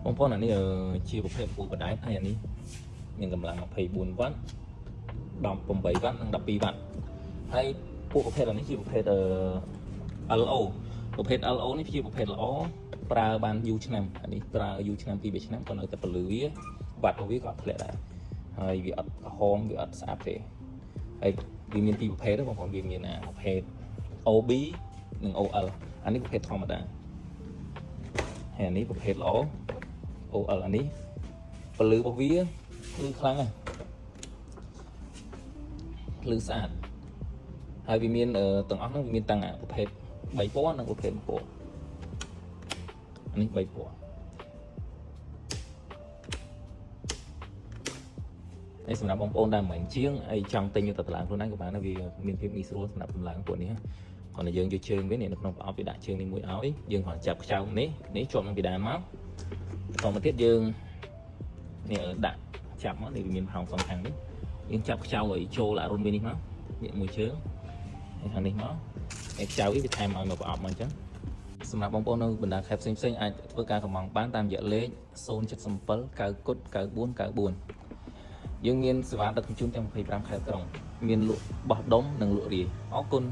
បងប្អូនអានេះជាប្រភេទពូកណ្ដែតហើយអានេះមានកម្លាំង24វ៉ាត់18វ៉ាត់និង12វ៉ាត់ហើយពូប្រភេទអានេះជាប្រភេទLO ប្រភេទ LO នេះជាប្រភេទល្អប្រើបានយូរឆ្នាំអានេះប្រើយូរឆ្នាំ2 3ឆ្នាំក៏នៅតែពលឺវាវ៉ាត់របស់វាក៏ធ្លាក់ដែរហើយវាអត់ក្រហមវាអត់ស្អាតទេហើយវាមានពីរប្រភេទបងប្អូនវាមានប្រភេទ OB និង OL អានេះប្រភេទធម្មតាហើយអានេះប្រភេទល្អ OL អានេះពលឺរបស់វាភ្លឺខ្លាំងណាស់ភ្លឺស្អាតហើយវាមានទាំងអស់ហ្នឹងវាមានទាំងប្រភេទ3ពណ៌និងប្រភេទ1ពណ៌អានេះ3ពណ៌ហើយសម្រាប់បងប្អូនដែលមិនជាងអីចង់ទិញទៅតម្លើងខ្លួនឯងក៏បានដែរវាមានភាពងាយស្រួលសម្រាប់តម្លើងពួកនេះគាត់តែយើងយកជើងវានេះនៅក្នុងប្រអប់វាដាក់ជើងនេះមួយឲ្យយើងគ្រាន់ចាប់ខ្ចៅនេះជាប់នឹងពីដើមមកបន្តមកទៀតយើងនេះដាក់ចាប់មកនេះវាមានប្រហោងសងខាងនេះយើងចាប់ខ្ចៅឲ្យចូលអារុនវានេះមកនេះមួយជើងហើយខាងនេះមកឯខ្ចៅវាថែមឲ្យមកប្រអប់មកអញ្ចឹងសម្រាប់បងប្អូននៅបណ្ដាខេត្តផ្សេងៗអាចធ្វើការកម្មង់បានតាមរយៈលេខ077 9គុត9494យើងមានសេវាដឹកជញ្ជូនទាំង25ខេត្តក្រុងមានលក់បោះដុំនិងលក់រាយអរគុណ